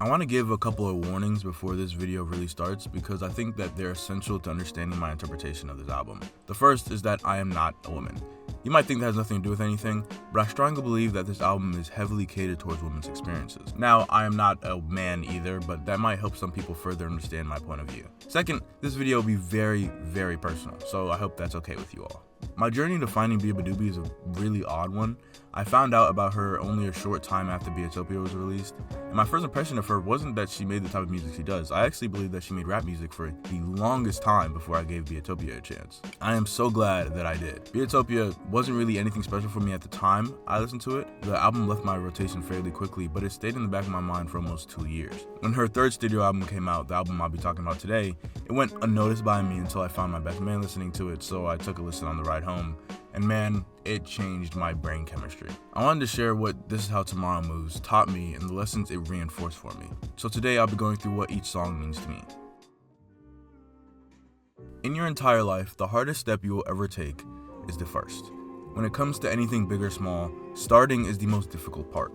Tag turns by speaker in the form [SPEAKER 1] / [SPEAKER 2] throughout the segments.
[SPEAKER 1] I want to give a couple of warnings before this video really starts because I think that they're essential to understanding my interpretation of this album. The first is that I am not a woman. You might think that has nothing to do with anything, but I strongly believe that this album is heavily catered towards women's experiences. Now, I am not a man either, but that might help some people further understand my point of view. Second, this video will be very, very personal, so I hope that's okay with you all. My journey to finding Beabadoobee is a really odd one. I found out about her only a short time after Beabadoobee was released, and my first impression of her wasn't that she made the type of music she does. I actually believe that she made rap music for the longest time before I gave Beabadoobee a chance. I am so glad that I did. Beabadoobee wasn't really anything special for me at the time I listened to it. The album left my rotation fairly quickly, but it stayed in the back of my mind for almost 2 years. When her third studio album came out, the album I'll be talking about today, it went unnoticed by me until I found my best man listening to it, so I took a listen on the ride home. And man, it changed my brain chemistry. I wanted to share what This Is How Tomorrow Moves taught me and the lessons it reinforced for me. So today I'll be going through what each song means to me. In your entire life, the hardest step you will ever take is the first. When it comes to anything big or small, starting is the most difficult part.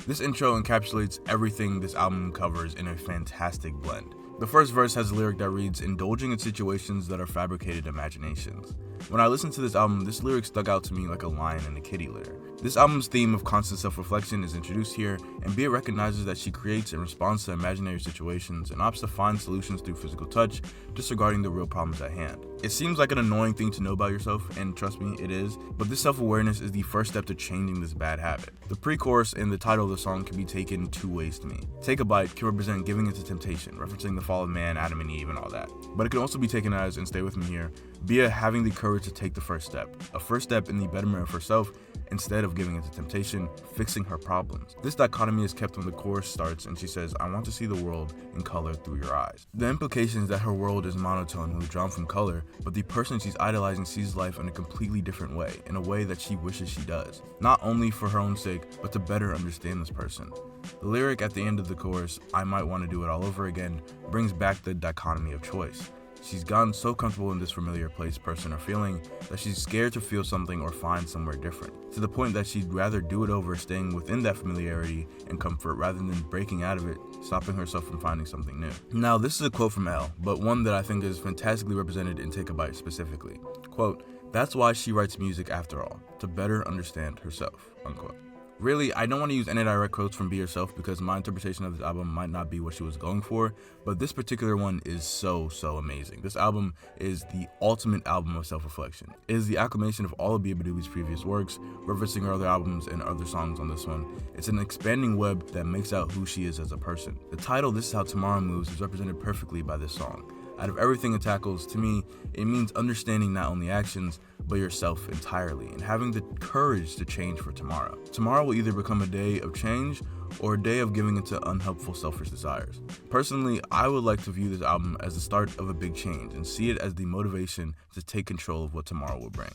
[SPEAKER 1] This intro encapsulates everything this album covers in a fantastic blend. The first verse has a lyric that reads, "Indulging in situations that are fabricated imaginations." When I listened to this album, this lyric stuck out to me like a lion in a kitty litter. This album's theme of constant self-reflection is introduced here, and Bia recognizes that she creates in response to imaginary situations and opts to find solutions through physical touch, disregarding the real problems at hand. It seems like an annoying thing to know about yourself, and trust me, it is, but this self-awareness is the first step to changing this bad habit. The pre-chorus and the title of the song can be taken two ways to me. Take a bite can represent giving into temptation, referencing the fall of man, Adam and Eve, and all that. But it can also be taken as, and stay with me here, Bia having the courage to take the first step. A first step in the betterment of herself instead of giving into temptation, fixing her problems. This dichotomy is kept when the chorus starts and she says, "I want to see the world in color through your eyes." The implication is that her world is monotone, withdrawn from color, but the person she's idolizing sees life in a completely different way, in a way that she wishes she does. Not only for her own sake, but to better understand this person. The lyric at the end of the chorus, "I might want to do it all over again," brings back the dichotomy of choice. She's gotten so comfortable in this familiar place, person, or feeling that she's scared to feel something or find somewhere different, to the point that she'd rather do it over staying within that familiarity and comfort rather than breaking out of it, stopping herself from finding something new. Now, this is a quote from Elle, but one that I think is fantastically represented in Take a Bite specifically. Quote, "That's why she writes music after all, to better understand herself," unquote. Really, I don't want to use any direct quotes from Be Yourself because my interpretation of this album might not be what she was going for, but this particular one is so amazing. This album is the ultimate album of self-reflection. It is the acclamation of all of Beabadoobee's previous works, referencing her other albums and other songs on this one. It's an expanding web that makes out who she is as a person. The title, This Is How Tomorrow Moves, is represented perfectly by this song. Out of everything it tackles, to me, it means understanding not only actions, but yourself entirely, and having the courage to change for tomorrow. Tomorrow will either become a day of change or a day of giving into unhelpful selfish desires. Personally, I would like to view this album as the start of a big change and see it as the motivation to take control of what tomorrow will bring.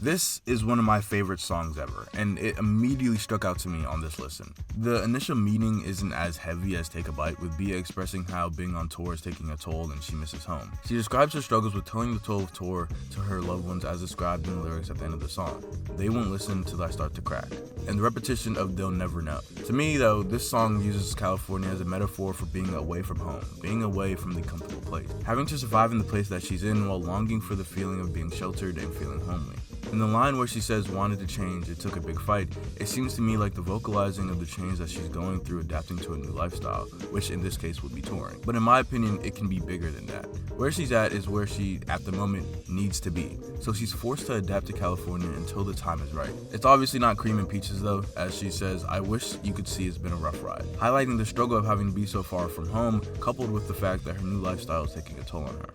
[SPEAKER 1] This is one of my favorite songs ever, and it immediately struck out to me on this listen. The initial meaning isn't as heavy as Take a Bite, with Bia expressing how being on tour is taking a toll and she misses home. She describes her struggles with telling the toll of tour to her loved ones as described in the lyrics at the end of the song. "They won't listen till I start to crack," and the repetition of "they'll never know." To me though, this song uses California as a metaphor for being away from home, being away from the comfortable place, having to survive in the place that she's in while longing for the feeling of being sheltered and feeling homely. In the line where she says wanted to change, it took a big fight, it seems to me like the vocalizing of the change that she's going through adapting to a new lifestyle, which in this case would be touring. But in my opinion, it can be bigger than that. Where she's at is where she, at the moment, needs to be. So she's forced to adapt to California until the time is right. It's obviously not cream and peaches though, as she says, "I wish you could see it's been a rough ride," highlighting the struggle of having to be so far from home, coupled with the fact that her new lifestyle is taking a toll on her.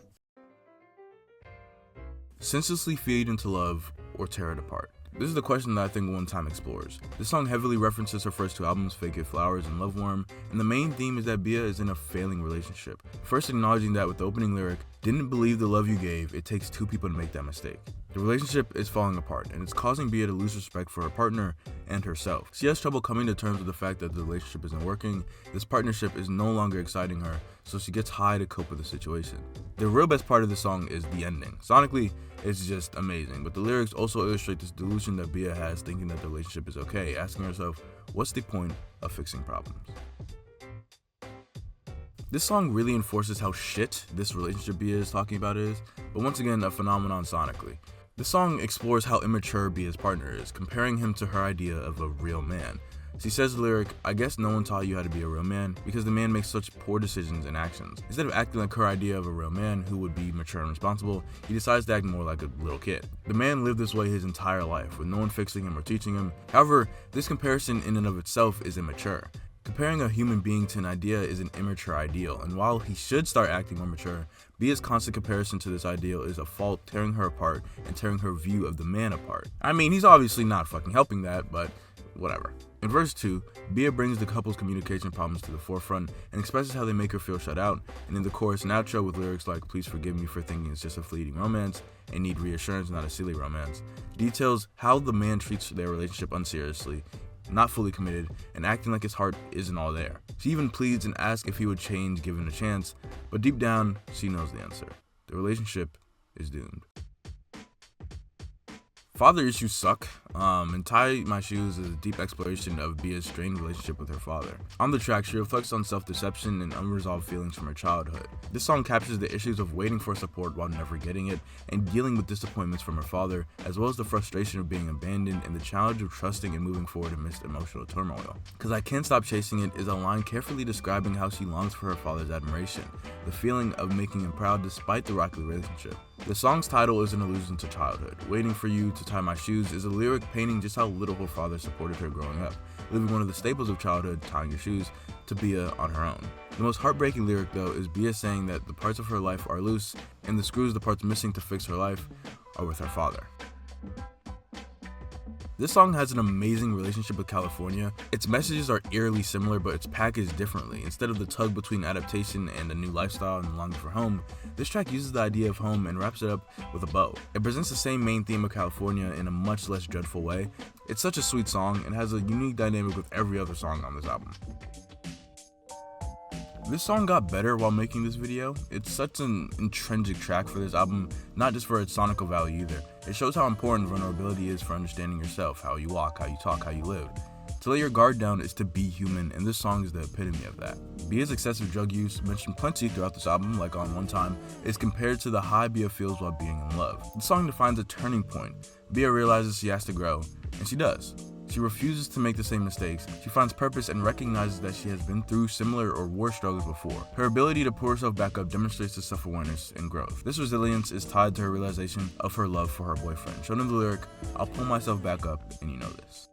[SPEAKER 1] Senselessly feed into love or tear it apart? This is the question that I think One Time explores. This song heavily references her first two albums, Fake It Flowers and Love Worm, and the main theme is that Bia is in a failing relationship. First acknowledging that with the opening lyric, "Didn't believe the love you gave, it takes two people to make that mistake." The relationship is falling apart, and it's causing Bia to lose respect for her partner and herself. She has trouble coming to terms with the fact that the relationship isn't working, this partnership is no longer exciting her, so she gets high to cope with the situation. The real best part of the song is the ending. Sonically, it's just amazing, but the lyrics also illustrate this delusion that Bia has, thinking that the relationship is okay, asking herself, what's the point of fixing problems. This song really enforces how shit this relationship Bia is talking about is, but once again, a phenomenon sonically. This song explores how immature Bia's partner is, comparing him to her idea of a real man. She says the lyric, "I guess no one taught you how to be a real man because the man makes such poor decisions and actions. Instead of acting like her idea of a real man who would be mature and responsible, he decides to act more like a little kid. The man lived this way his entire life, with no one fixing him or teaching him. However, this comparison in and of itself is immature. Comparing a human being to an idea is an immature ideal, and while he should start acting more mature, Bia's constant comparison to this ideal is a fault, tearing her apart and tearing her view of the man apart. I mean, he's obviously not fucking helping that, but whatever." In verse 2, Bia brings the couple's communication problems to the forefront and expresses how they make her feel shut out, and in the chorus and outro with lyrics like "Please forgive me for thinking it's just a fleeting romance and need reassurance, not a silly romance," details how the man treats their relationship unseriously, not fully committed, and acting like his heart isn't all there. She even pleads and asks if he would change given a chance, but deep down, she knows the answer. The relationship is doomed. Father issues suck, and Tie My Shoes is a deep exploration of Bia's strained relationship with her father. On the track, she reflects on self-deception and unresolved feelings from her childhood. This song captures the issues of waiting for support while never getting it, and dealing with disappointments from her father, as well as the frustration of being abandoned and the challenge of trusting and moving forward amidst emotional turmoil. "Cause I Can't Stop Chasing It" is a line carefully describing how she longs for her father's admiration, the feeling of making him proud despite the rocky relationship. The song's title is an allusion to childhood. "Waiting for You to Tie My Shoes" is a lyric painting just how little her father supported her growing up, leaving one of the staples of childhood, tying your shoes, to Bia on her own. The most heartbreaking lyric, though, is Bia saying that the parts of her life are loose, and the screws, the parts missing to fix her life, are with her father. This song has an amazing relationship with California. Its messages are eerily similar, but it's packaged differently. Instead of the tug between adaptation and a new lifestyle and longing for home, this track uses the idea of home and wraps it up with a bow. It presents the same main theme of California in a much less dreadful way. It's such a sweet song and has a unique dynamic with every other song on this album. This song got better while making this video. It's such an intrinsic track for this album, not just for its sonical value either. It shows how important vulnerability is for understanding yourself, how you walk, how you talk, how you live. To let your guard down is to be human, and this song is the epitome of that. Bia's excessive drug use, mentioned plenty throughout this album, like on One Time, is compared to the high Bia feels while being in love. The song defines a turning point. Bia realizes she has to grow, and she does. She refuses to make the same mistakes. She finds purpose and recognizes that she has been through similar or worse struggles before. Her ability to pull herself back up demonstrates the self-awareness and growth. This resilience is tied to her realization of her love for her boyfriend, shown in the lyric, "I'll pull myself back up and you know this."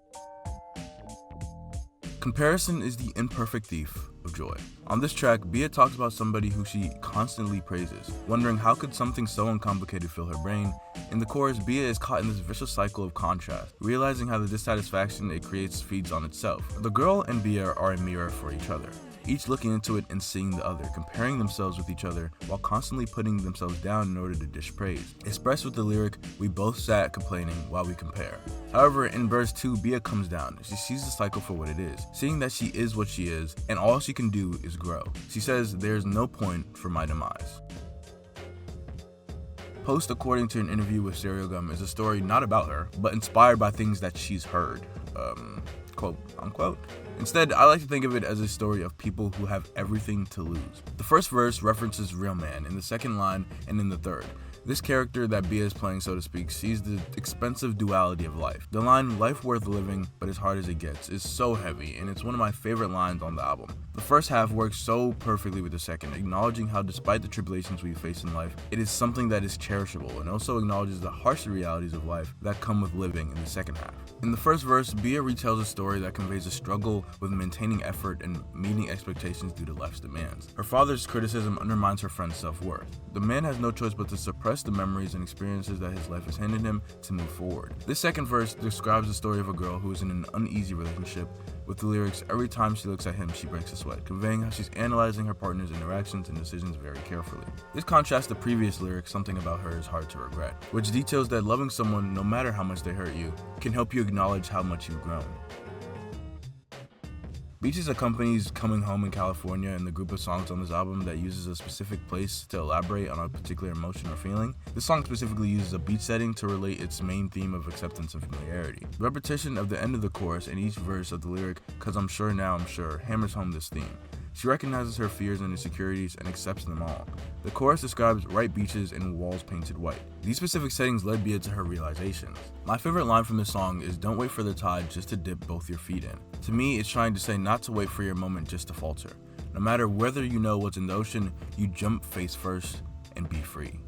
[SPEAKER 1] Comparison is the imperfect thief of joy. On this track, Bia talks about somebody who she constantly praises, wondering how could something so uncomplicated fill her brain. In the chorus, Bia is caught in this vicious cycle of contrast, realizing how the dissatisfaction it creates feeds on itself. The girl and Bia are a mirror for each other, each looking into it and seeing the other, comparing themselves with each other while constantly putting themselves down in order to dish praise. Expressed with the lyric, "We both sat complaining while we compare." However, in verse 2, Bia comes down. She sees the cycle for what it is, seeing that she is what she is, and all she can do is grow. She says, "There's no point for my demise." Post, according to an interview with Serial Gum, is a story not about her, but inspired by things that she's heard, quote unquote. Instead, I like to think of it as a story of people who have everything to lose. The first verse references real man, in the second line, and in the third. This character that Bia is playing, so to speak, sees the expensive duality of life. The line, "life worth living, but as hard as it gets," is so heavy, and it's one of my favorite lines on the album. The first half works so perfectly with the second, acknowledging how despite the tribulations we face in life, it is something that is cherishable, and also acknowledges the harsher realities of life that come with living in the second half. In the first verse, Bia retells a story that conveys a struggle with maintaining effort and meeting expectations due to life's demands. Her father's criticism undermines her friend's self-worth. The man has no choice but to suppress the memories and experiences that his life has handed him to move forward. This second verse describes the story of a girl who is in an uneasy relationship, with the lyrics, "Every time she looks at him, she breaks a sweat," conveying how she's analyzing her partner's interactions and decisions very carefully. This contrasts the previous lyric, "Something about her is hard to regret," which details that loving someone, no matter how much they hurt you, can help you acknowledge how much you've grown. Beaches accompanies Coming Home in California in the group of songs on this album that uses a specific place to elaborate on a particular emotion or feeling. This song specifically uses a beach setting to relate its main theme of acceptance and familiarity. The repetition of the end of the chorus and each verse of the lyric, "Cause I'm sure now I'm sure," hammers home this theme. She recognizes her fears and insecurities and accepts them all. The chorus describes right beaches and walls painted white. These specific settings led Bia to her realizations. My favorite line from this song is, "Don't wait for the tide just to dip both your feet in." To me, it's trying to say not to wait for your moment just to falter. No matter whether you know what's in the ocean, you jump face first and be free.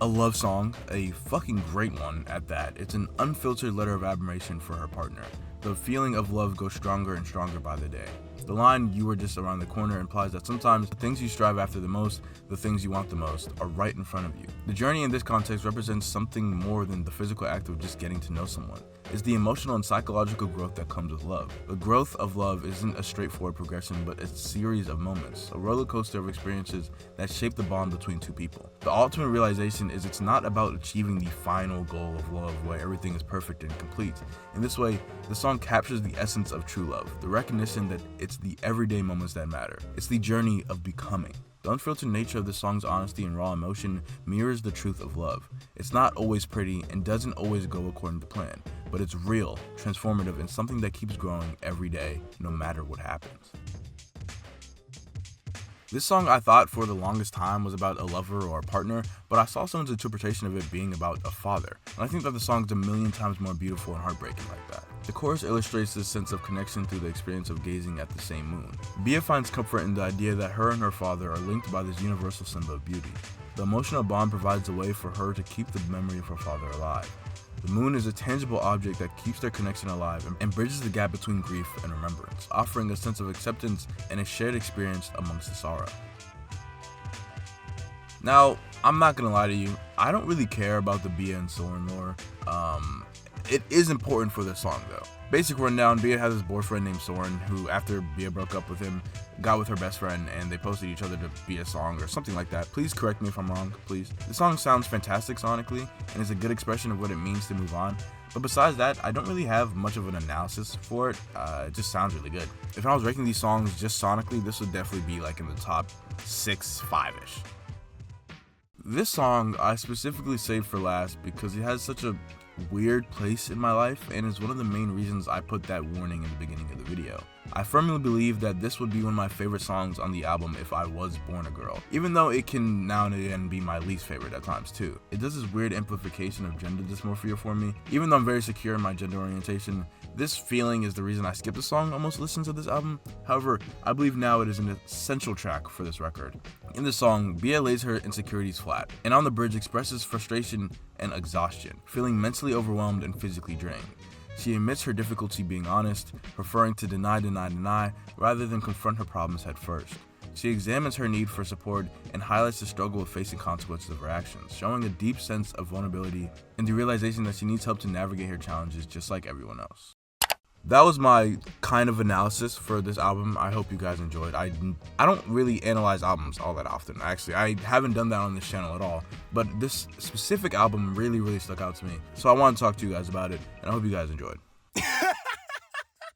[SPEAKER 1] A love song, a fucking great one at that. It's an unfiltered letter of admiration for her partner. The feeling of love goes stronger and stronger by the day. The line, "You were just around the corner," implies that sometimes the things you strive after the most, the things you want the most, are right in front of you. The journey in this context represents something more than the physical act of just getting to know someone. It's the emotional and psychological growth that comes with love. The growth of love isn't a straightforward progression, but a series of moments, a roller coaster of experiences that shape the bond between two people. The ultimate realization is it's not about achieving the final goal of love where everything is perfect and complete. In this way, the song captures the essence of true love, the recognition that it's the everyday moments that matter. It's the journey of becoming. The unfiltered nature of the song's honesty and raw emotion mirrors the truth of love. It's not always pretty and doesn't always go according to plan, but it's real, transformative, and something that keeps growing every day, no matter what happens. This song, I thought for the longest time, was about a lover or a partner, but I saw someone's interpretation of it being about a father. And I think that the song's a million times more beautiful and heartbreaking like that. The chorus illustrates this sense of connection through the experience of gazing at the same moon. Bia finds comfort in the idea that her and her father are linked by this universal symbol of beauty. The emotional bond provides a way for her to keep the memory of her father alive. The moon is a tangible object that keeps their connection alive and bridges the gap between grief and remembrance, offering a sense of acceptance and a shared experience amongst the sorrow. Now, I'm not gonna lie to you, I don't really care about the Bia and Soren lore. It is important for this song though. Basic rundown, Bia has this boyfriend named Soren who, after Bia broke up with him, got with her best friend and they posted each other to be a song or something like that. Please correct me if I'm wrong, please. The song sounds fantastic sonically and is a good expression of what it means to move on. But besides that, I don't really have much of an analysis for it. It just sounds really good. If I was ranking these songs just sonically, this would definitely be like in the top 6, 5-ish. This song I specifically saved for last because it has such a weird place in my life and is one of the main reasons I put that warning in the beginning of the video. I firmly believe that this would be one of my favorite songs on the album if I was born a girl, even though it can now and again be my least favorite at times too. It does this weird amplification of gender dysmorphia for me. Even though I'm very secure in my gender orientation, this feeling is the reason I skipped the song almost listens to this album. However, I believe now it is an essential track for this record. In the song, Bia lays her insecurities flat, and on the bridge expresses frustration and exhaustion, feeling mentally overwhelmed and physically drained. She admits her difficulty being honest, preferring to deny rather than confront her problems head first. She examines her need for support and highlights the struggle of facing consequences of her actions, showing a deep sense of vulnerability and the realization that she needs help to navigate her challenges just like everyone else. That was my kind of analysis for this album. I hope you guys enjoyed. I don't really analyze albums all that often. Actually, I haven't done that on this channel at all. But this specific album really stuck out to me. So I want to talk to you guys about it, and I hope you guys enjoyed.